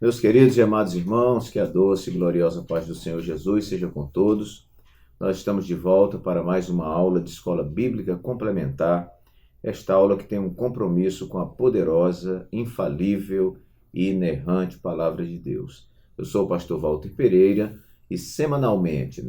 Meus queridos e amados irmãos, que a doce e gloriosa paz do Senhor Jesus seja com todos. Nós estamos de volta para mais uma aula de Escola Bíblica Complementar. Esta aula que tem um compromisso com a poderosa, infalível e inerrante Palavra de Deus. Eu sou o pastor Walter Pereira e semanalmente,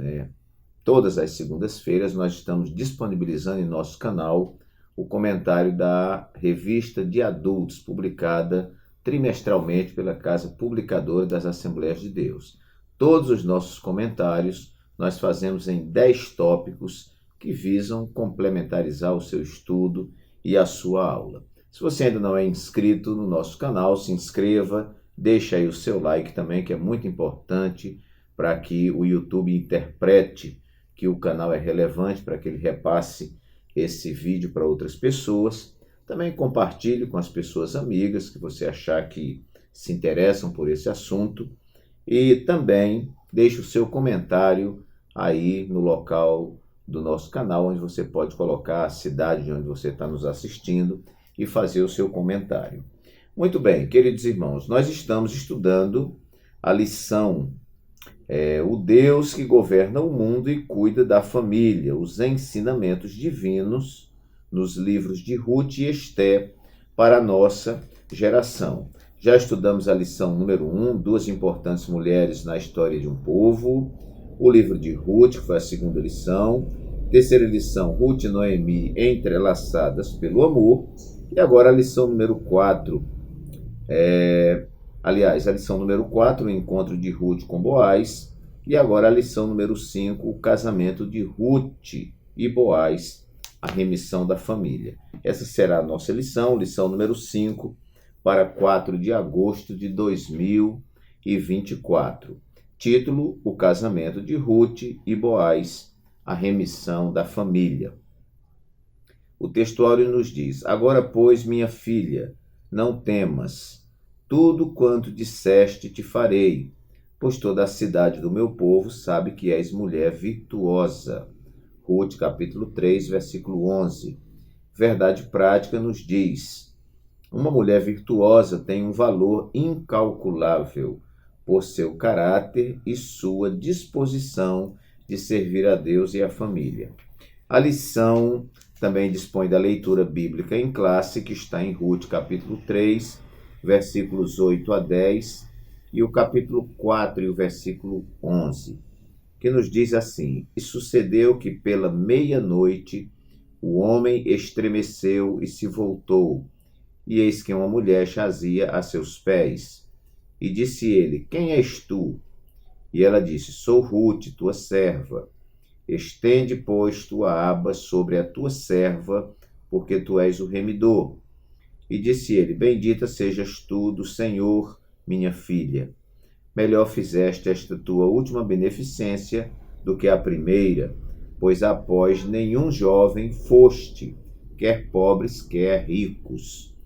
todas as segundas-feiras, nós estamos disponibilizando em nosso canal o comentário da revista de adultos, publicada trimestralmente pela Casa Publicadora das Assembleias de Deus. Todos os nossos comentários nós fazemos em 10 tópicos que visam complementarizar o seu estudo e a sua aula. Se você ainda não é inscrito no nosso canal, se inscreva, deixa aí o seu like também, que é muito importante para que o YouTube interprete que o canal é relevante, para que ele repasse esse vídeo para outras pessoas. Também compartilhe com as pessoas amigas que você achar que se interessam por esse assunto. E também deixe o seu comentário aí no local do nosso canal, onde você pode colocar a cidade de onde você está nos assistindo e fazer o seu comentário. Muito bem, queridos irmãos, nós estamos estudando a lição o Deus que governa o mundo e cuida da família, os ensinamentos divinos nos livros de Ruth e Esté para a nossa geração. Já estudamos a lição número 1, duas importantes mulheres na história de um povo, o livro de Ruth, que foi a segunda lição, terceira lição, Ruth e Noemi entrelaçadas pelo amor, e agora a lição número 4, a lição número 4, o encontro de Ruth com Boaz, e agora a lição número 5, o casamento de Ruth e Boaz, a remissão da família. Essa será a nossa lição número 5, para 4 de agosto de 2024. Título: O casamento de Ruth e Boaz, a remissão da família. O textuário nos diz: Agora, pois, minha filha, não temas, tudo quanto disseste te farei, pois toda a cidade do meu povo sabe que és mulher virtuosa. Ruth, capítulo 3, versículo 11. Verdade prática nos diz: uma mulher virtuosa tem um valor incalculável por seu caráter e sua disposição de servir a Deus e a família. A lição também dispõe da leitura bíblica em classe, que está em Ruth, capítulo 3, versículos 8 a 10, e o capítulo 4 e o versículo 11. Que nos diz assim: E sucedeu que pela meia-noite o homem estremeceu e se voltou, e eis que uma mulher jazia a seus pés. E disse ele: Quem és tu? E ela disse: Sou Ruth, tua serva. Estende, pois, tua aba sobre a tua serva, porque tu és o remidor. E disse ele: Bendita sejas tu do Senhor, minha filha. Melhor fizeste esta tua última beneficência do que a primeira, pois após nenhum jovem foste, quer pobres, quer ricos.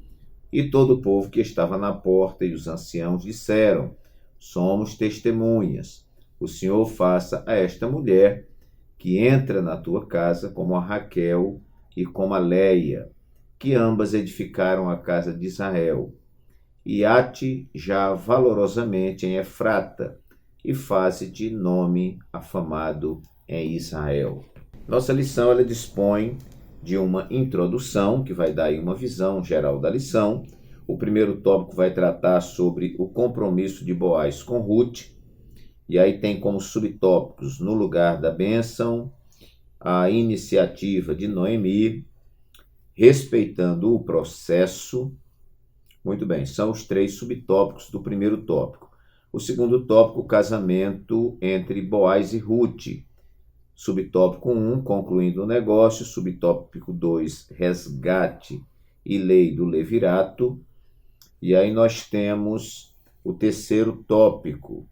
E todo o povo que estava na porta e os anciãos disseram: Somos testemunhas. O Senhor faça a esta mulher que entra na tua casa como a Raquel e como a Leia, que ambas edificaram a casa de Israel. E ate já valorosamente em Efrata, e faze-te nome afamado em Israel. Nossa lição ela dispõe de uma introdução, que vai dar aí uma visão geral da lição. O primeiro tópico vai tratar sobre o compromisso de Boaz com Ruth, e aí tem como subtópicos: no lugar da bênção, a iniciativa de Noemi, respeitando o processo. Muito bem, são os 3 subtópicos do primeiro tópico. O segundo tópico, o casamento entre Boaz e Ruth. Subtópico 1, concluindo o negócio. Subtópico 2, resgate e lei do levirato. E aí nós temos o terceiro tópico,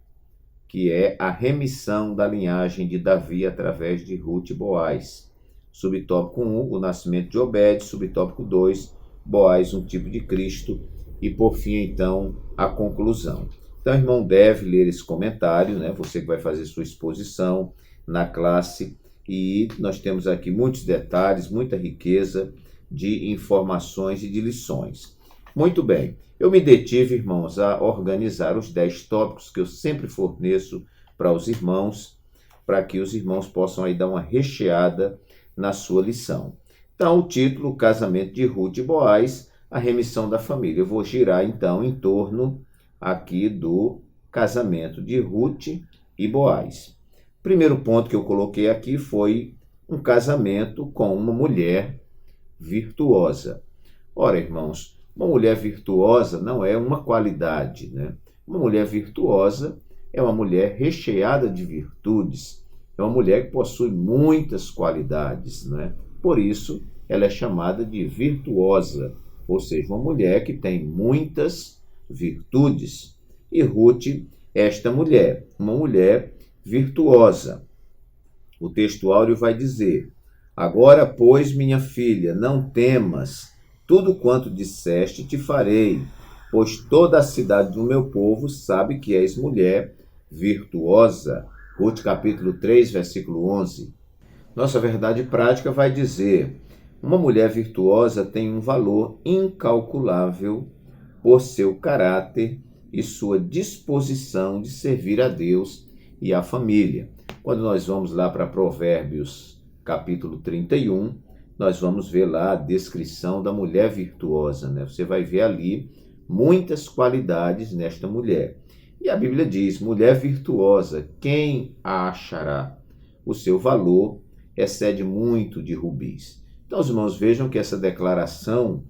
que é a remissão da linhagem de Davi através de Ruth e Boaz. Subtópico 1, o nascimento de Obed. Subtópico 2, Boaz, um tipo de Cristo. E por fim, então, a conclusão. Então, o irmão deve ler esse comentário, você que vai fazer sua exposição na classe, e nós temos aqui muitos detalhes, muita riqueza de informações e de lições. Muito bem. Eu me detive, irmãos, a organizar os 10 tópicos que eu sempre forneço para os irmãos, para que os irmãos possam aí dar uma recheada na sua lição. Então, o título, o casamento de Ruth e Boaz, a remissão da família. Eu vou girar, então, em torno aqui do casamento de Ruth e Boaz. Primeiro ponto que eu coloquei aqui foi um casamento com uma mulher virtuosa. Ora, irmãos, uma mulher virtuosa não é uma qualidade, né? Uma mulher virtuosa é uma mulher recheada de virtudes, é uma mulher que possui muitas qualidades, né? Por isso, ela é chamada de virtuosa, ou seja, uma mulher que tem muitas virtudes. E Ruth, esta mulher, uma mulher virtuosa. O texto áureo vai dizer: agora, pois, minha filha, não temas, tudo quanto disseste te farei, pois toda a cidade do meu povo sabe que és mulher virtuosa. Ruth capítulo 3, versículo 11. Nossa verdade prática vai dizer: uma mulher virtuosa tem um valor incalculável por seu caráter e sua disposição de servir a Deus e a família. Quando nós vamos lá para Provérbios capítulo 31, nós vamos ver lá a descrição da mulher virtuosa, né? Você vai ver ali muitas qualidades nesta mulher. E a Bíblia diz: mulher virtuosa, quem a achará? O seu valor excede muito de rubis. Então, os irmãos, vejam que essa declaração,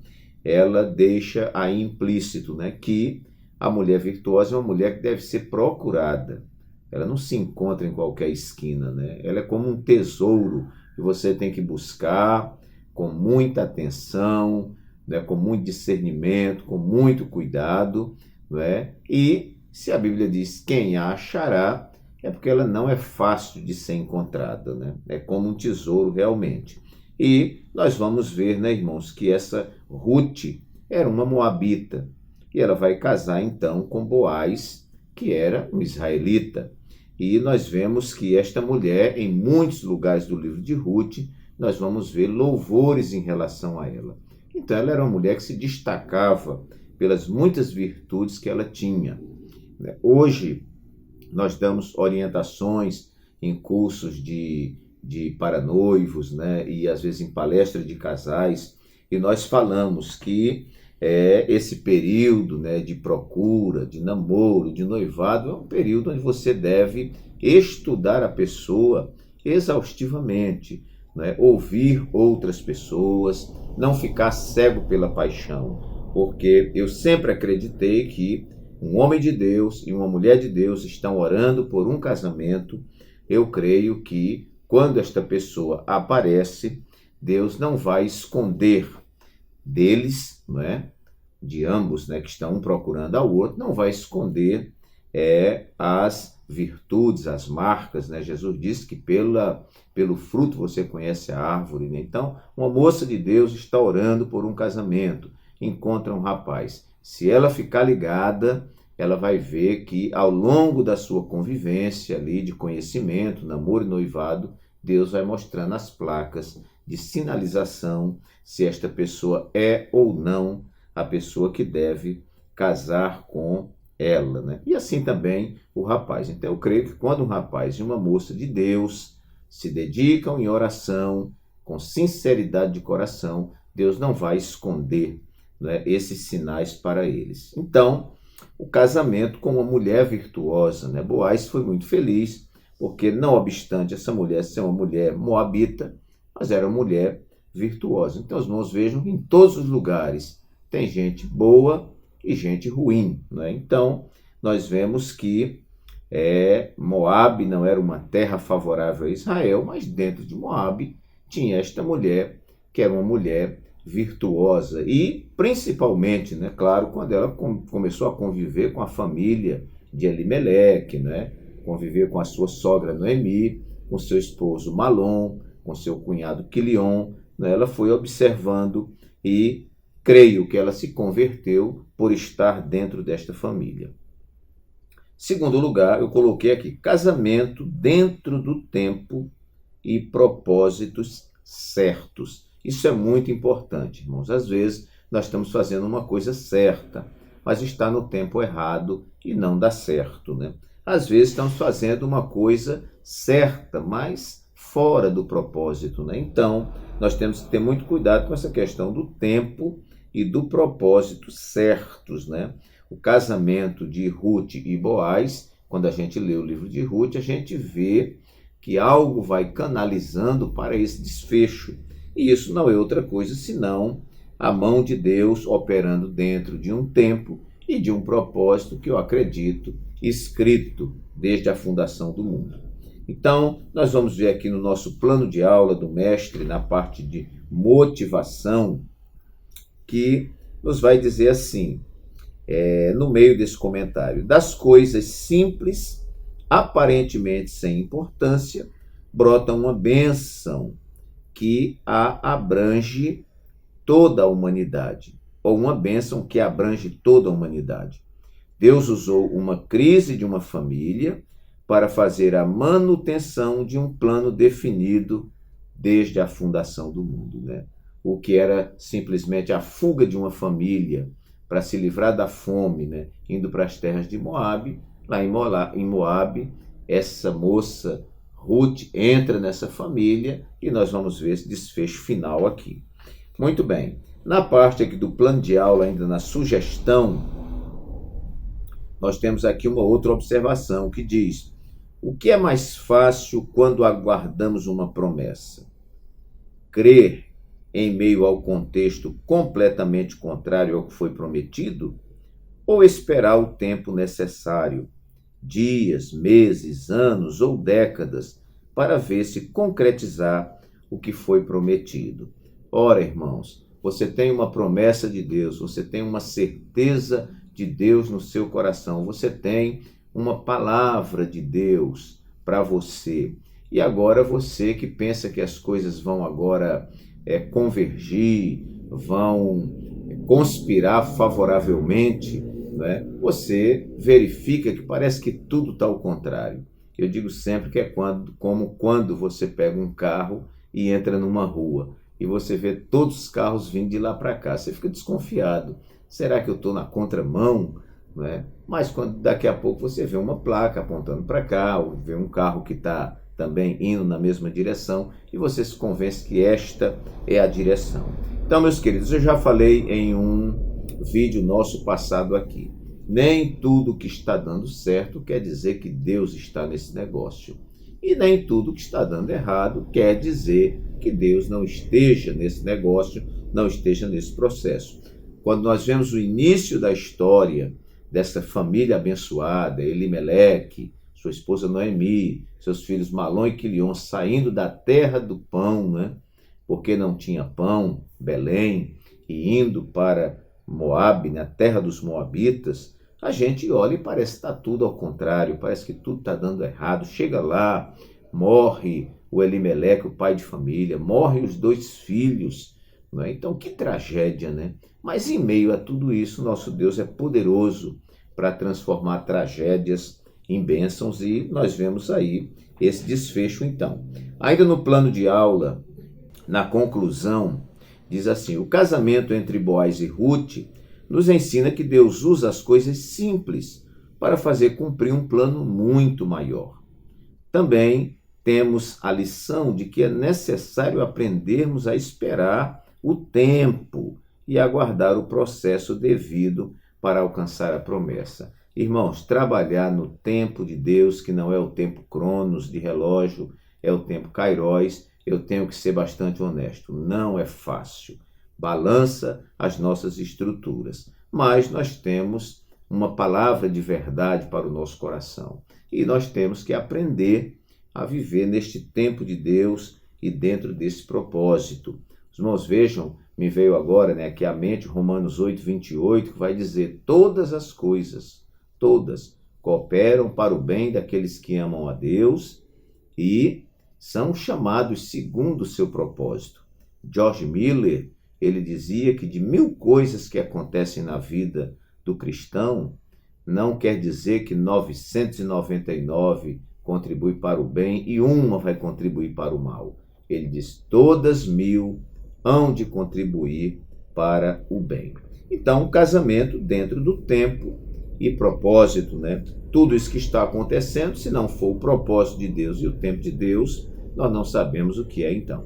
ela deixa aí implícito, né, que a mulher virtuosa é uma mulher que deve ser procurada. Ela não se encontra em qualquer esquina, né? Ela é como um tesouro que você tem que buscar com muita atenção, né, com muito discernimento, com muito cuidado, né? E se a Bíblia diz quem a achará, é porque ela não é fácil de ser encontrada, né? É como um tesouro realmente. E nós vamos ver, né, irmãos, que essa Ruth era uma moabita. E ela vai casar então com Boaz, que era um israelita. E nós vemos que esta mulher, em muitos lugares do livro de Ruth, nós vamos ver louvores em relação a ela. Então, ela era uma mulher que se destacava pelas muitas virtudes que ela tinha. Hoje, nós damos orientações em cursos para noivos, né? E às vezes em palestras de casais, e nós falamos que esse período, né, de procura, de namoro, de noivado, é um período onde você deve estudar a pessoa exaustivamente, né? Ouvir outras pessoas, não ficar cego pela paixão, porque eu sempre acreditei que um homem de Deus e uma mulher de Deus estão orando por um casamento. Eu creio que quando esta pessoa aparece, Deus não vai esconder deles, não é? De ambos, né, que estão um procurando ao outro, não vai esconder as virtudes, as marcas, né? Jesus disse que pelo fruto você conhece a árvore, né? Então, uma moça de Deus está orando por um casamento, encontra um rapaz. Se ela ficar ligada, ela vai ver que ao longo da sua convivência ali, de conhecimento, namoro e noivado, Deus vai mostrando as placas de sinalização se esta pessoa é ou não a pessoa que deve casar com ela, né? E assim também o rapaz. Então eu creio que quando um rapaz e uma moça de Deus se dedicam em oração, com sinceridade de coração, Deus não vai esconder, né, esses sinais para eles. Então, o casamento com uma mulher virtuosa, né? Boaz foi muito feliz, porque não obstante essa mulher ser uma mulher moabita, mas era uma mulher virtuosa. Então os irmãos vejam que em todos os lugares tem gente boa e gente ruim, né? Então nós vemos que Moabe não era uma terra favorável a Israel, mas dentro de Moabe tinha esta mulher, que era uma mulher virtuosa. E principalmente, né, claro, quando ela começou a conviver com a família de Elimeleque, né, conviver com a sua sogra Noemi, com seu esposo Malom, com seu cunhado Quilion, né, ela foi observando e creio que ela se converteu por estar dentro desta família. Segundo lugar, eu coloquei aqui, casamento dentro do tempo e propósitos certos. Isso é muito importante, irmãos. Às vezes nós estamos fazendo uma coisa certa, mas está no tempo errado e não dá certo, né? Às vezes estamos fazendo uma coisa certa, mas fora do propósito, né? Então, nós temos que ter muito cuidado com essa questão do tempo e do propósito certos, né? O casamento de Ruth e Boaz, quando a gente lê o livro de Ruth, a gente vê que algo vai canalizando para esse desfecho. E isso não é outra coisa senão a mão de Deus operando dentro de um tempo e de um propósito que eu acredito escrito desde a fundação do mundo. Então, nós vamos ver aqui no nosso plano de aula do mestre, na parte de motivação, que nos vai dizer assim, no meio desse comentário: das coisas simples, aparentemente sem importância, brota uma bênção que abrange toda a humanidade, ou uma bênção que abrange toda a humanidade. Deus usou uma crise de uma família para fazer a manutenção de um plano definido desde a fundação do mundo, né? O que era simplesmente a fuga de uma família para se livrar da fome, né? Indo para as terras de Moabe. Lá em Moabe, essa moça Ruth entra nessa família e nós vamos ver esse desfecho final aqui. Muito bem. Na parte aqui do plano de aula, ainda na sugestão, nós temos aqui uma outra observação que diz: o que é mais fácil quando aguardamos uma promessa? Crer em meio ao contexto completamente contrário ao que foi prometido? Ou esperar o tempo necessário, dias, meses, anos ou décadas, para ver se concretizar o que foi prometido? Ora, irmãos, você tem uma promessa de Deus, você tem uma certeza de Deus no seu coração, você tem uma palavra de Deus para você. E agora você que pensa que as coisas vão agora convergir, vão conspirar favoravelmente, né? Você verifica que parece que tudo está ao contrário. Eu digo sempre que é como quando você pega um carro e entra numa rua e você vê todos os carros vindo de lá para cá. Você fica desconfiado. Será que eu estou na contramão? Né? Mas quando daqui a pouco você vê uma placa apontando para cá, ou vê um carro que está também indo na mesma direção, e você se convence que esta é a direção. Então, meus queridos, eu já falei em um vídeo nosso passado aqui. Nem tudo que está dando certo quer dizer que Deus está nesse negócio. E nem tudo que está dando errado quer dizer que Deus não esteja nesse negócio, não esteja nesse processo. Quando nós vemos o início da história dessa família abençoada, Elimeleque, sua esposa Noemi, seus filhos Malom e Quilion saindo da terra do pão, né? Porque não tinha pão, Belém, e indo para Moabe, na terra dos Moabitas, a gente olha e parece que está tudo ao contrário, parece que tudo está dando errado. Chega lá, morre o Elimeleque, o pai de família, morrem os 2 filhos, né? Então que tragédia, né? Mas em meio a tudo isso, nosso Deus é poderoso para transformar tragédias em bênçãos, e nós vemos aí esse desfecho então. Ainda no plano de aula, na conclusão, diz assim: o casamento entre Boaz e Ruth nos ensina que Deus usa as coisas simples para fazer cumprir um plano muito maior. Também temos a lição de que é necessário aprendermos a esperar o tempo e aguardar o processo devido para alcançar a promessa. Irmãos, trabalhar no tempo de Deus, que não é o tempo cronos de relógio, é o tempo kairos, eu tenho que ser bastante honesto, não é fácil. Balança as nossas estruturas, mas nós temos uma palavra de verdade para o nosso coração. E nós temos que aprender a viver neste tempo de Deus e dentro desse propósito. Os irmãos, vejam, me veio agora, né, aqui à mente Romanos 8:28, que vai dizer: todas as coisas, todas, cooperam para o bem daqueles que amam a Deus e são chamados segundo o seu propósito. George Miller, ele dizia que de 1000 coisas que acontecem na vida do cristão, não quer dizer que 999 contribui para o bem e uma vai contribuir para o mal. Ele diz: todas 1000 hão de contribuir para o bem. Então, um casamento dentro do tempo e propósito, né? Tudo isso que está acontecendo, se não for o propósito de Deus e o tempo de Deus, nós não sabemos o que é então.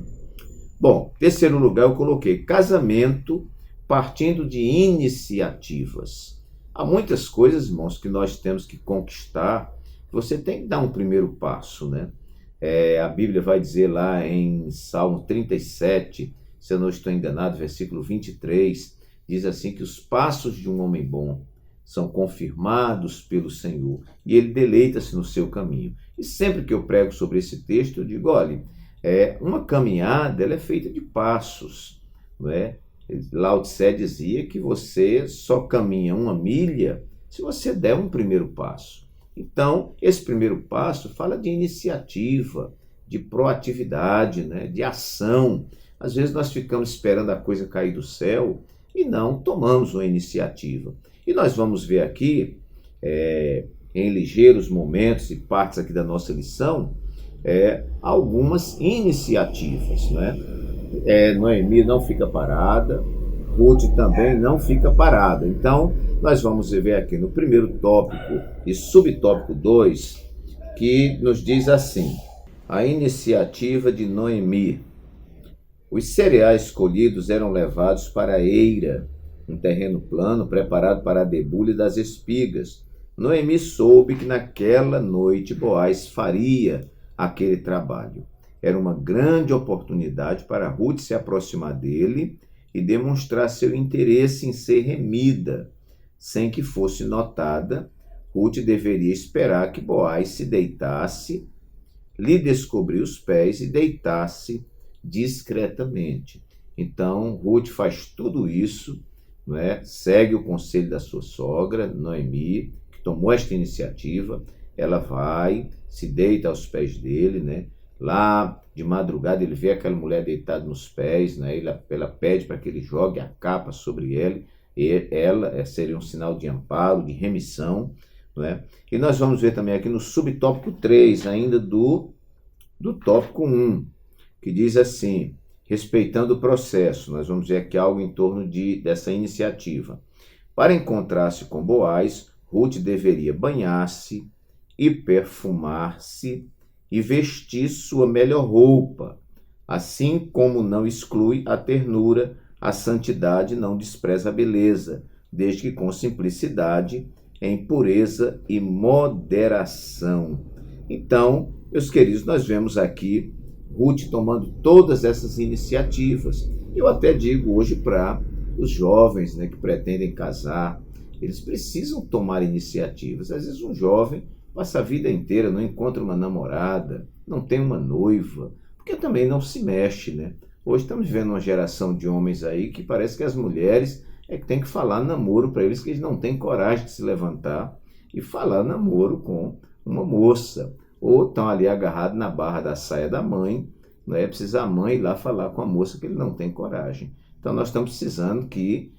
Bom, terceiro lugar eu coloquei casamento partindo de iniciativas. Há muitas coisas, irmãos, que nós temos que conquistar. Você tem que dar um primeiro passo, né? A Bíblia vai dizer lá em Salmo 37, se eu não estou enganado, versículo 23, diz assim que os passos de um homem bom são confirmados pelo Senhor e ele deleita-se no seu caminho. E sempre que eu prego sobre esse texto, eu digo, olha, uma caminhada ela é feita de passos, não é? Lao Tse dizia que você só caminha 1 milha se você der um primeiro passo. Então, esse primeiro passo fala de iniciativa, de proatividade, né? De ação. Às vezes nós ficamos esperando a coisa cair do céu e não tomamos uma iniciativa. E nós vamos ver aqui, em ligeiros momentos e partes aqui da nossa lição, algumas iniciativas, né? Noemi não fica parada, Ruth também não fica parada. Então, nós vamos ver aqui no primeiro tópico e subtópico 2, que nos diz assim, a iniciativa de Noemi. Os cereais colhidos eram levados para a eira, um terreno plano preparado para a debulha das espigas. Noemi soube que naquela noite Boaz faria aquele trabalho. Era uma grande oportunidade para Ruth se aproximar dele e demonstrar seu interesse em ser remida. Sem que fosse notada, Ruth deveria esperar que Boaz se deitasse, lhe descobrir os pés e deitasse discretamente. Então, Ruth faz tudo isso, não é? Segue o conselho da sua sogra, Noemi, que tomou esta iniciativa. Ela vai, se deita aos pés dele, né? Lá de madrugada ele vê aquela mulher deitada nos pés, né? Ela pede para que ele jogue a capa sobre ela, e ela seria um sinal de amparo, de remissão, não é? E nós vamos ver também aqui no subtópico 3, ainda do tópico 1, que diz assim, respeitando o processo. Nós vamos ver aqui algo em torno dessa iniciativa. Para encontrar-se com Boaz, Ruth deveria banhar-se e perfumar-se e vestir sua melhor roupa. Assim como não exclui a ternura, a santidade não despreza a beleza, desde que com simplicidade, em pureza e moderação. Então, meus queridos, nós vemos aqui Ruth tomando todas essas iniciativas. Eu até digo hoje para os jovens, né, que pretendem casar, eles precisam tomar iniciativas. Às vezes um jovem passa a vida inteira, não encontra uma namorada, não tem uma noiva, porque também não se mexe, né? Hoje estamos vivendo uma geração de homens aí que parece que as mulheres que tem que falar namoro para eles, que eles não têm coragem de se levantar e falar namoro com uma moça. Ou estão ali agarrados na barra da saia da mãe, né? Precisa a mãe ir lá falar com a moça que ele não tem coragem. Então nós estamos precisando que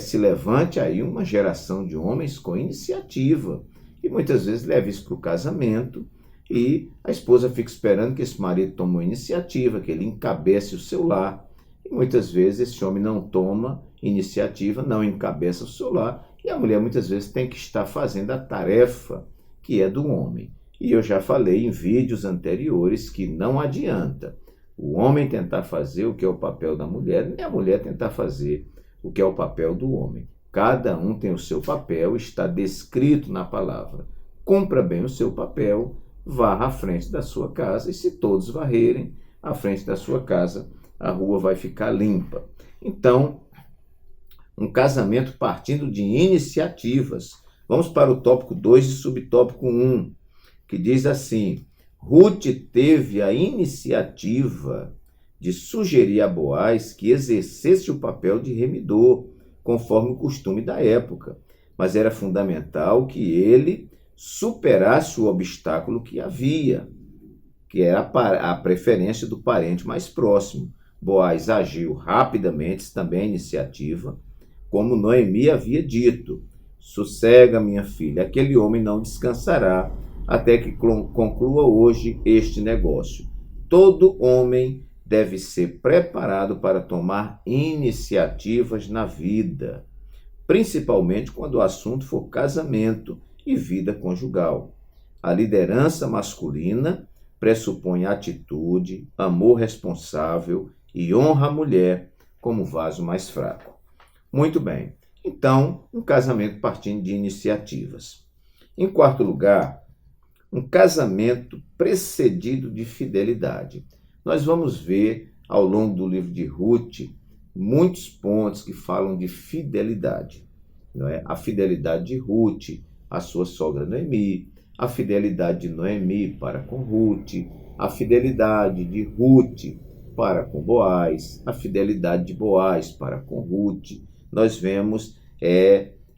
se levante aí uma geração de homens com iniciativa, e muitas vezes leva isso para o casamento, e a esposa fica esperando que esse marido tome uma iniciativa, que ele encabece o seu lar, e muitas vezes esse homem não toma iniciativa, não encabeça o seu lar, e a mulher muitas vezes tem que estar fazendo a tarefa que é do homem. E eu já falei em vídeos anteriores que não adianta o homem tentar fazer o que é o papel da mulher, nem a mulher tentar fazer o que é o papel do homem. Cada um tem o seu papel, está descrito na palavra. Cumpra bem o seu papel, varra à frente da sua casa, e se todos varrerem à frente da sua casa, a rua vai ficar limpa. Então, um casamento partindo de iniciativas. Vamos para o tópico 2 e subtópico 1, que diz assim, Ruth teve a iniciativa de sugerir a Boaz que exercesse o papel de remidor, conforme o costume da época, mas era fundamental que ele superasse o obstáculo que havia, que era a preferência do parente mais próximo. Boaz agiu rapidamente, também a iniciativa, como Noemi havia dito, sossega, minha filha, aquele homem não descansará até que conclua hoje este negócio. Todo homem deve ser preparado para tomar iniciativas na vida, principalmente quando o assunto for casamento e vida conjugal. A liderança masculina pressupõe atitude, amor responsável e honra à mulher como vaso mais fraco. Muito bem. Então, um casamento partindo de iniciativas. Em quarto lugar, um casamento precedido de fidelidade. Nós vamos ver ao longo do livro de Ruth muitos pontos que falam de fidelidade. Não é? A fidelidade de Ruth à sua sogra Noemi, a fidelidade de Noemi para com Ruth, a fidelidade de Ruth para com Boaz, a fidelidade de Boaz para com Ruth. Nós vemos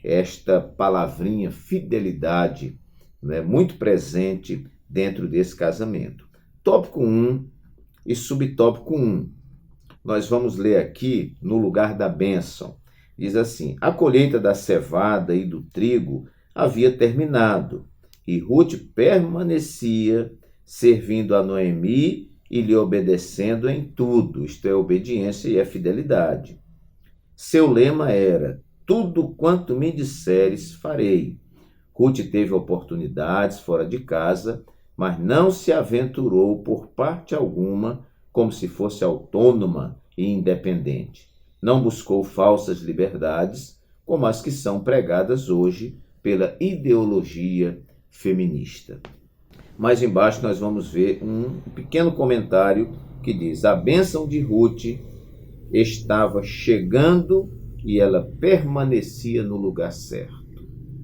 esta palavrinha fidelidade, né, muito presente dentro desse casamento. Tópico 1 e subtópico 1. Nós vamos ler aqui no lugar da bênção. Diz assim: a colheita da cevada e do trigo havia terminado, e Ruth permanecia servindo a Noemi e lhe obedecendo em tudo, isto é, obediência e a fidelidade. Seu lema era: tudo quanto me disseres, farei. Ruth teve oportunidades fora de casa, mas não se aventurou por parte alguma como se fosse autônoma e independente. Não buscou falsas liberdades, como as que são pregadas hoje pela ideologia feminista. Mais embaixo nós vamos ver um pequeno comentário que diz: a bênção de Ruth estava chegando e ela permanecia no lugar certo.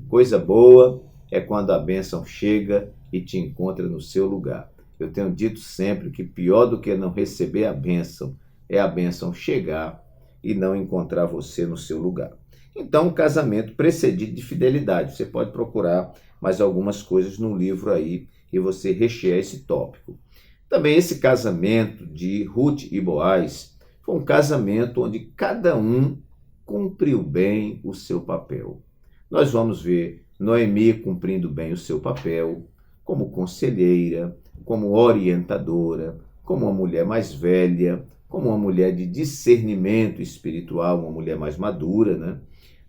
Coisa boa é quando a bênção chega e te encontra no seu lugar. Eu tenho dito sempre que pior do que não receber a bênção é a bênção chegar e não encontrar você no seu lugar. Então, um casamento precedido de fidelidade. Você pode procurar mais algumas coisas no livro aí e você rechear esse tópico. Também esse casamento de Ruth e Boaz foi um casamento onde cada um cumpriu bem o seu papel. Nós vamos ver Noemi cumprindo bem o seu papel como conselheira, como orientadora, como uma mulher mais velha, como uma mulher de discernimento espiritual, uma mulher mais madura, né?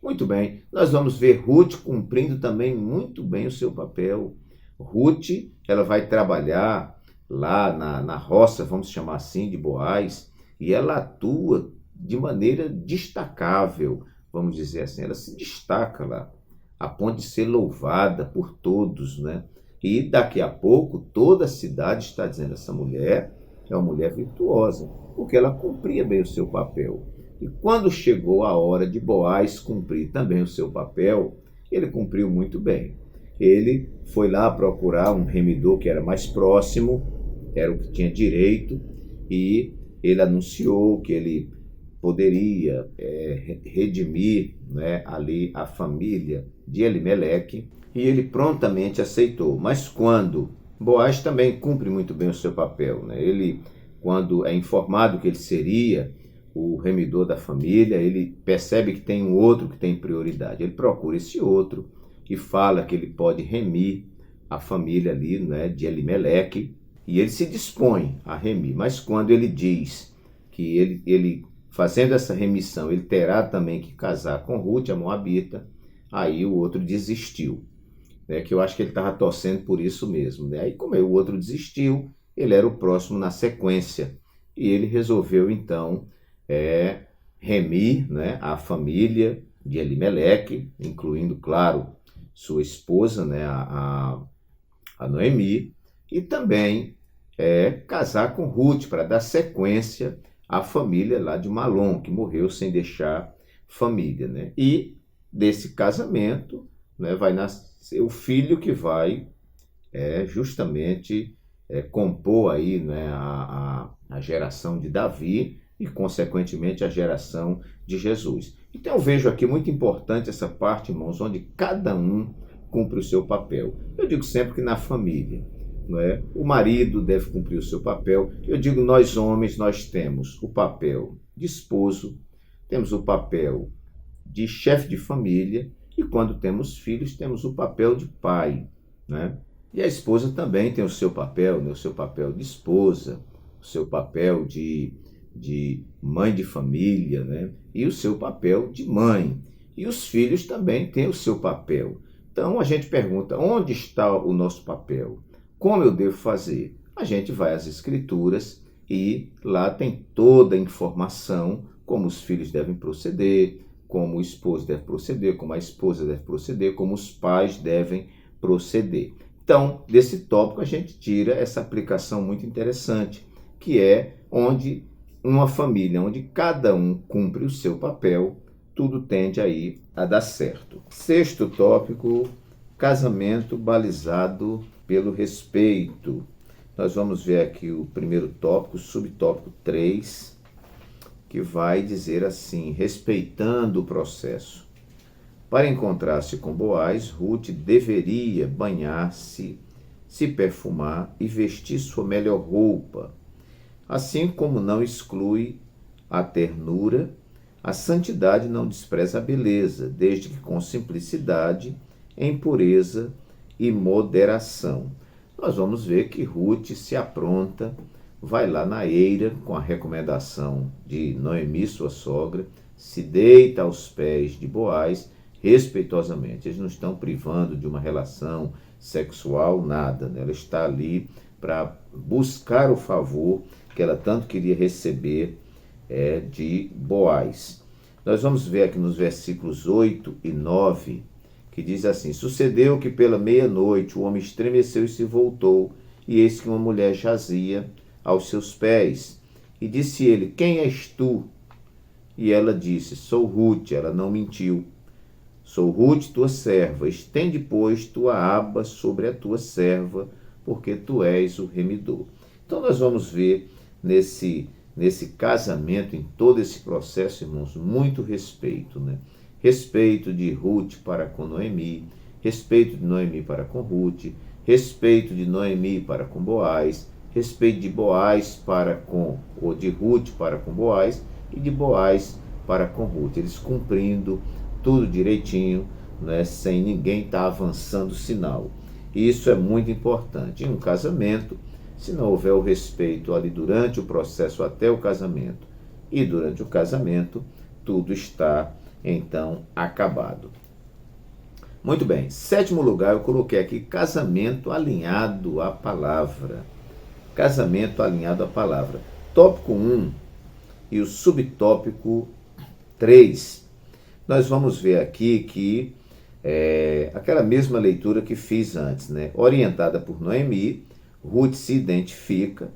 Muito bem, nós vamos ver Ruth cumprindo também muito bem o seu papel. Ruth, ela vai trabalhar lá na roça, vamos chamar assim, de Boaz, e ela atua de maneira destacável, vamos dizer assim, ela se destaca lá, a ponto de ser louvada por todos, né? E daqui a pouco toda a cidade está dizendo: essa mulher é uma mulher virtuosa, porque ela cumpria bem o seu papel. E quando chegou a hora de Boaz cumprir também o seu papel, ele cumpriu muito bem. Ele foi lá procurar um remidor que era mais próximo, era o que tinha direito, e ele anunciou que ele poderia redimir, né, ali a família de Elimeleque, e ele prontamente aceitou. Mas quando Boaz também cumpre muito bem o seu papel, né? Ele, quando é informado que ele seria o remidor da família, ele percebe que tem um outro que tem prioridade. Ele procura esse outro e fala que ele pode remir a família ali, né, de Elimeleque, e ele se dispõe a remir. Mas quando ele diz que ele fazendo essa remissão, ele terá também que casar com Ruth, a moabita, aí o outro desistiu. Que eu acho que ele estava torcendo por isso mesmo. Né? Aí, como o outro desistiu, ele era o próximo na sequência. E ele resolveu, então, remir, né, a família de Elimeleque, incluindo, claro, sua esposa, né, a Noemi, e também casar com Ruth, para dar sequência à família lá de Malom, que morreu sem deixar família. Né? E desse casamento, né, vai nascer o filho que vai justamente compor aí, né, a geração de Davi e, consequentemente, a geração de Jesus. Então, eu vejo aqui muito importante essa parte, irmãos, onde cada um cumpre o seu papel. Eu digo sempre que na família, não é? O marido deve cumprir o seu papel. Eu digo, nós homens, nós temos o papel de esposo, temos o papel de chefe de família, e quando temos filhos, temos o papel de pai, né? E a esposa também tem o seu papel, né? O seu papel de esposa, o seu papel de mãe de família, né? E o seu papel de mãe. E os filhos também têm o seu papel. Então a gente pergunta, onde está o nosso papel? Como eu devo fazer? A gente vai às Escrituras e lá tem toda a informação, como os filhos devem proceder, como o esposo deve proceder, como a esposa deve proceder, como os pais devem proceder. Então, desse tópico a gente tira essa aplicação muito interessante, que é onde uma família, onde cada um cumpre o seu papel, tudo tende aí a dar certo. Sexto tópico, casamento balizado pelo respeito. Nós vamos ver aqui o primeiro tópico, subtópico 3, que vai dizer assim, respeitando o processo. Para encontrar-se com Boaz, Ruth deveria banhar-se, se perfumar e vestir sua melhor roupa. Assim como não exclui a ternura, a santidade não despreza a beleza, desde que com simplicidade, em pureza e moderação. Nós vamos ver que Ruth se apronta, vai lá na eira com a recomendação de Noemi, sua sogra, se deita aos pés de Boaz, respeitosamente. Eles não estão privando de uma relação sexual, nada, né? Ela está ali para buscar o favor que ela tanto queria receber de Boaz. Nós vamos ver aqui nos versículos 8 e 9, que diz assim, sucedeu que pela meia-noite o homem estremeceu e se voltou, e eis que uma mulher jazia aos seus pés. E disse ele, quem és tu? E ela disse, sou Ruth. Ela não mentiu. Sou Ruth, tua serva. Estende, pois, tua aba sobre a tua serva, porque tu és o remidor. Então nós vamos ver nesse casamento, em todo esse processo, irmãos, muito respeito, né? Respeito de Ruth para com Noemi, respeito de Noemi para com Ruth, respeito de Noemi para com Boaz, respeito de Boaz para com, ou de Ruth para com Boaz, e de Boaz para com Ruth, eles cumprindo tudo direitinho, né, sem ninguém estar avançando sinal. E isso é muito importante. Em um casamento, se não houver o respeito ali durante o processo até o casamento e durante o casamento, tudo está, então, acabado. Muito bem. Sétimo lugar, eu coloquei aqui casamento alinhado à palavra. Casamento alinhado à palavra. Tópico 1 e o subtópico 3. Nós vamos ver aqui que aquela mesma leitura que fiz antes, né? Orientada por Noemi, Ruth se identifica,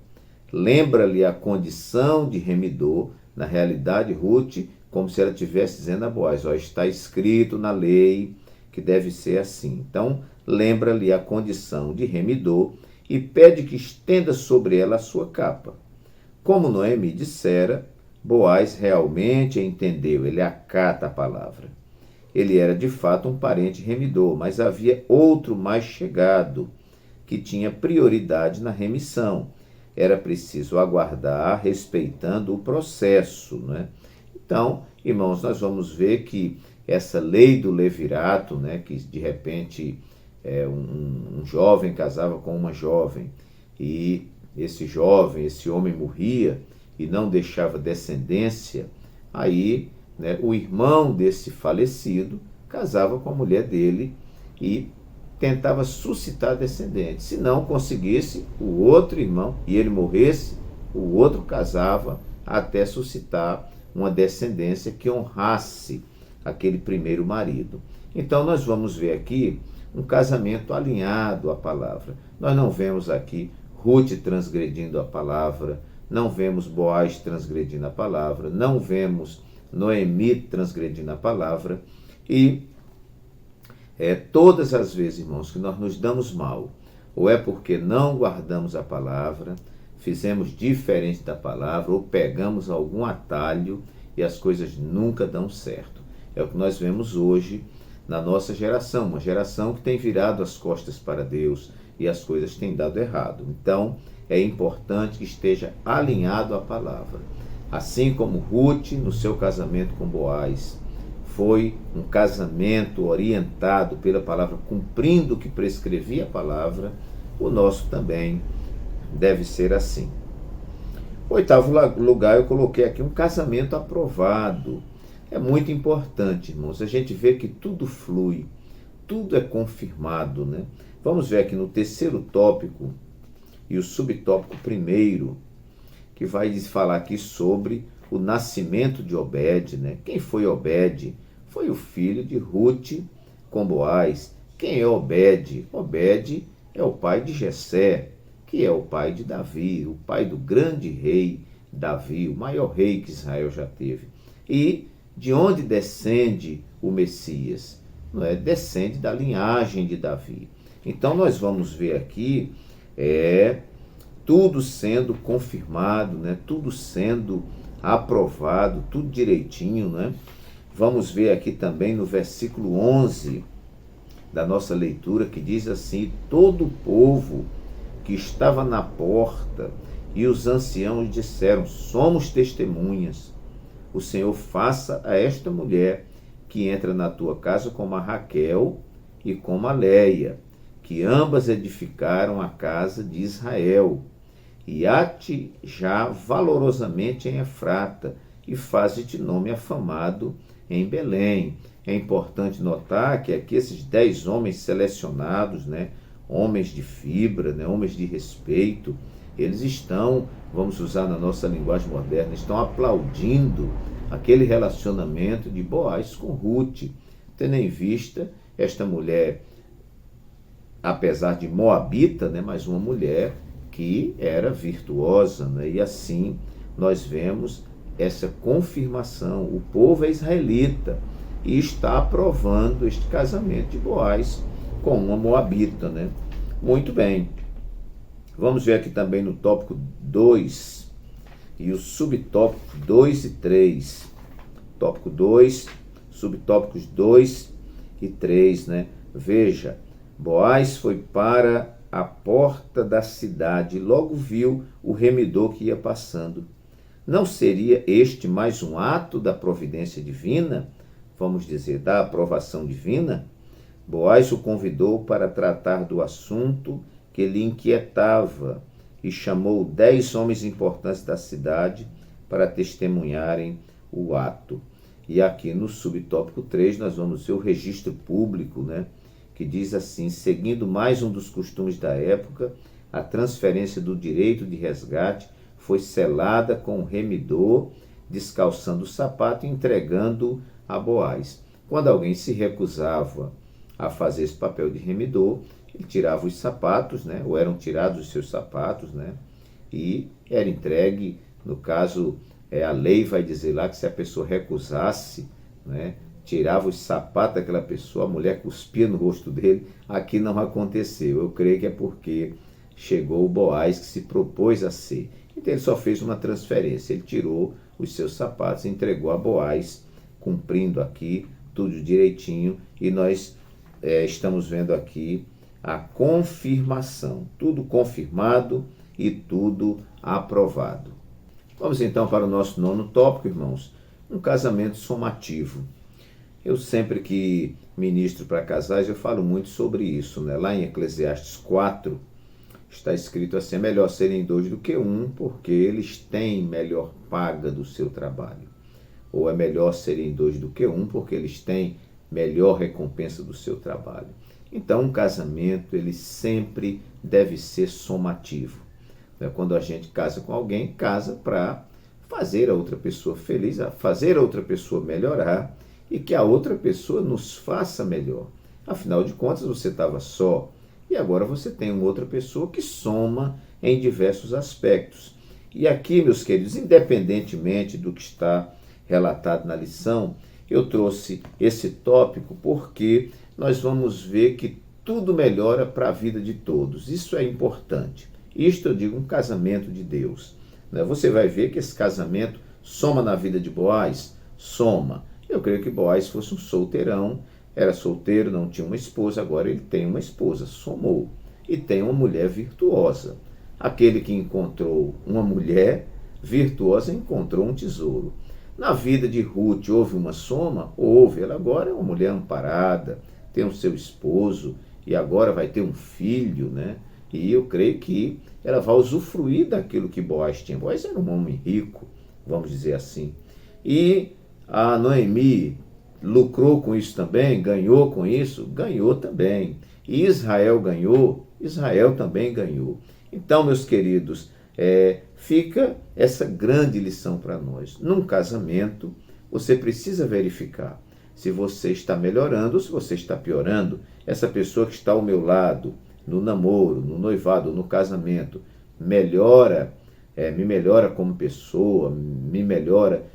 lembra-lhe a condição de remidor. Na realidade, Ruth, como se ela estivesse dizendo a Boaz, está escrito na lei que deve ser assim. Então, lembra-lhe a condição de remidor e pede que estenda sobre ela a sua capa. Como Noemi dissera, Boaz realmente entendeu, ele acata a palavra. Ele era de fato um parente remidor, mas havia outro mais chegado, que tinha prioridade na remissão. Era preciso aguardar, respeitando o processo, né? Então, irmãos, nós vamos ver que essa lei do levirato, né, que de repente um jovem casava com uma jovem, e esse homem morria e não deixava descendência, aí, né, o irmão desse falecido casava com a mulher dele e tentava suscitar descendentes. Se não conseguisse, o outro irmão, e ele morresse, o outro casava até suscitar uma descendência que honrasse aquele primeiro marido. Então nós vamos ver aqui um casamento alinhado à palavra. Nós não vemos aqui Ruth transgredindo a palavra, não vemos Boaz transgredindo a palavra, não vemos Noemi transgredindo a palavra. E todas as vezes, irmãos, que nós nos damos mal, ou é porque não guardamos a palavra, fizemos diferente da palavra, ou pegamos algum atalho e as coisas nunca dão certo. É o que nós vemos hoje na nossa geração, uma geração que tem virado as costas para Deus e as coisas têm dado errado. Então, é importante que esteja alinhado à palavra. Assim como Ruth, no seu casamento com Boaz, foi um casamento orientado pela palavra, cumprindo o que prescrevia a palavra, o nosso também deve ser assim. Oitavo lugar, eu coloquei aqui um casamento aprovado. É muito importante, irmãos, a gente vê que tudo flui, tudo é confirmado, né? Vamos ver aqui no terceiro tópico e o subtópico primeiro, que vai falar aqui sobre o nascimento de Obed, né? Quem foi Obed? Foi o filho de Ruth com Boaz. Quem é Obed? Obed é o pai de Jessé, que é o pai de Davi, o pai do grande rei Davi, o maior rei que Israel já teve. E de onde descende o Messias? Não é? Descende da linhagem de Davi. Então nós vamos ver aqui tudo sendo confirmado, né? Tudo sendo aprovado, tudo direitinho, né? Vamos ver aqui também no versículo 11 da nossa leitura, que diz assim: todo o povo que estava na porta e os anciãos disseram: somos testemunhas. O Senhor faça a esta mulher que entra na tua casa como a Raquel e como a Leia, que ambas edificaram a casa de Israel, e ate já valorosamente em Efrata, e faze-te nome afamado em Belém. É importante notar que aqui esses 10 homens selecionados, né, homens de fibra, né, homens de respeito, eles estão, vamos usar na nossa linguagem moderna, estão aplaudindo aquele relacionamento de Boaz com Ruth, tendo em vista esta mulher, apesar de moabita, né, mas uma mulher que era virtuosa, né, e assim nós vemos essa confirmação. O povo é israelita e está aprovando este casamento de Boaz com uma moabita, né? Muito bem. Vamos ver aqui também no tópico 2 e os subtópicos 2 e 3. Tópico 2, subtópicos 2 e 3, né? Veja, Boaz foi para a porta da cidade e logo viu o remidor que ia passando. Não seria este mais um ato da providência divina? Vamos dizer, da aprovação divina? Boaz o convidou para tratar do assunto que lhe inquietava e chamou 10 homens importantes da cidade para testemunharem o ato. E aqui no subtópico 3 nós vamos ver o registro público, né, que diz assim: seguindo mais um dos costumes da época, a transferência do direito de resgate foi selada com o remidor, descalçando o sapato e entregando a Boaz. Quando alguém se recusava a fazer esse papel de remidor, ele tirava os sapatos, né, ou eram tirados os seus sapatos, né, e era entregue. No caso, a lei vai dizer lá que se a pessoa recusasse, né, tirava os sapatos daquela pessoa, a mulher cuspia no rosto dele. Aqui não aconteceu. Eu creio que é porque chegou o Boaz que se propôs a ser. Então ele só fez uma transferência. Ele tirou os seus sapatos e entregou a Boaz, cumprindo aqui tudo direitinho. E nós estamos vendo aqui a confirmação. Tudo confirmado e tudo aprovado. Vamos então para o nosso 9º tópico, irmãos. Um casamento somativo. Eu sempre que ministro para casais, eu falo muito sobre isso, né? Lá em Eclesiastes 4, está escrito assim: é melhor serem 2 do que 1, porque eles têm melhor paga do seu trabalho. Ou é melhor serem 2 do que 1, porque eles têm melhor recompensa do seu trabalho. Então, um casamento, ele sempre deve ser somativo. Quando a gente casa com alguém, casa para fazer a outra pessoa feliz, fazer a outra pessoa melhorar, e que a outra pessoa nos faça melhor. Afinal de contas, você estava só, e agora você tem uma outra pessoa que soma em diversos aspectos. E aqui, meus queridos, independentemente do que está relatado na lição, eu trouxe esse tópico porque nós vamos ver que tudo melhora para a vida de todos. Isso é importante. Isto eu digo, um casamento de Deus. Você vai ver que esse casamento soma na vida de Boaz? Soma. Eu creio que Boaz fosse um solteirão, era solteiro, não tinha uma esposa, agora ele tem uma esposa, somou. E tem uma mulher virtuosa. Aquele que encontrou uma mulher virtuosa encontrou um tesouro. Na vida de Ruth houve uma soma? Houve. Ela agora é uma mulher amparada, tem o seu esposo e agora vai ter um filho, né? E eu creio que ela vai usufruir daquilo que Boaz tinha. Boaz era um homem rico, vamos dizer assim. E a Noemi lucrou com isso também, ganhou com isso, ganhou também. E Israel ganhou, Israel também ganhou. Então, meus queridos, fica essa grande lição para nós. Num casamento, você precisa verificar se você está melhorando ou se você está piorando. Essa pessoa que está ao meu lado, no namoro, no noivado, no casamento, melhora, me melhora como pessoa, me melhora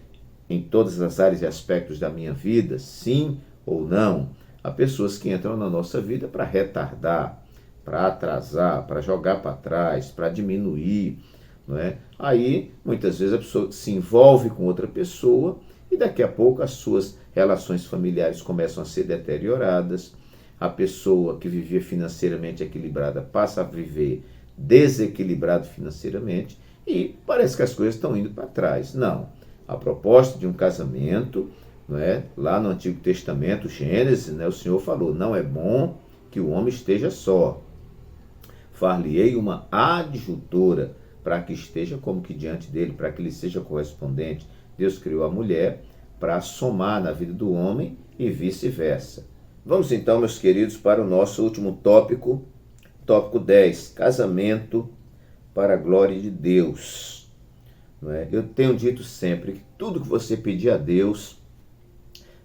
em todas as áreas e aspectos da minha vida, sim ou não. Há pessoas que entram na nossa vida para retardar, para atrasar, para jogar para trás, para diminuir, não é? Aí, muitas vezes, a pessoa se envolve com outra pessoa e daqui a pouco as suas relações familiares começam a ser deterioradas. A pessoa que vivia financeiramente equilibrada passa a viver desequilibrado financeiramente e parece que as coisas estão indo para trás. Não. A proposta de um casamento, não é? Lá no Antigo Testamento, Gênesis, o Senhor falou, não é bom que o homem esteja só. Far-lhe-ei uma adjutora para que esteja como que diante dele, para que ele seja correspondente. Deus criou a mulher para somar na vida do homem e vice-versa. Vamos então, meus queridos, para o nosso último tópico, tópico 10, casamento para a glória de Deus. Não é? Eu tenho dito sempre que tudo que você pedir a Deus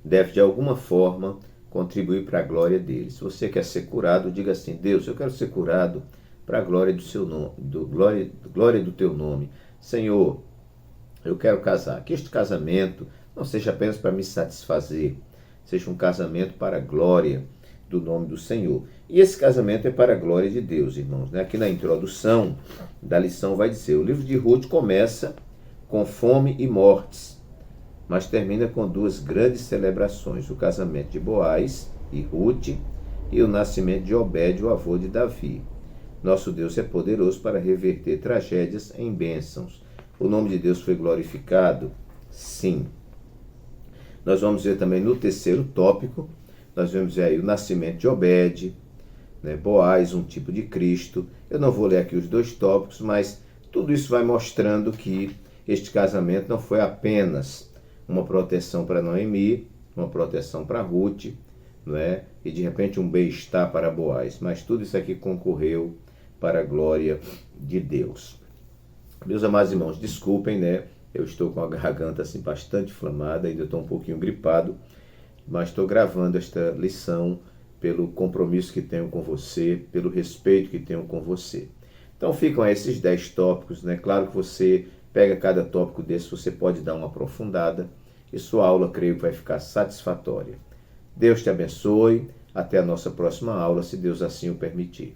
deve de alguma forma contribuir para a glória dele. Se você quer ser curado, diga assim, Deus, eu quero ser curado para a glória do seu nome, glória do teu nome. Senhor, eu quero casar. Que este casamento não seja apenas para me satisfazer, seja um casamento para a glória do nome do Senhor. E esse casamento é para a glória de Deus, irmãos. Aqui na introdução da lição vai dizer, o livro de Ruth começa com fome e mortes, mas termina com duas grandes celebrações, o casamento de Boaz e Ruth e o nascimento de Obed, o avô de Davi. Nosso Deus é poderoso para reverter tragédias em bênçãos. O nome de Deus foi glorificado? Sim. Nós vamos ver também no terceiro tópico, nós vamos ver aí o nascimento de Obed, Boaz, um tipo de Cristo. Eu não vou ler aqui os dois tópicos, mas tudo isso vai mostrando que este casamento não foi apenas uma proteção para Noemi, uma proteção para Ruth, e de repente um bem-estar para Boaz, mas tudo isso aqui concorreu para a glória de Deus. Meus amados irmãos, desculpem, eu estou com a garganta assim bastante inflamada, ainda estou um pouquinho gripado, mas estou gravando esta lição pelo compromisso que tenho com você, pelo respeito que tenho com você. Então ficam aí esses 10 tópicos, Claro que você pega cada tópico desse, você pode dar uma aprofundada e sua aula, creio que vai ficar satisfatória. Deus te abençoe, até a nossa próxima aula, se Deus assim o permitir.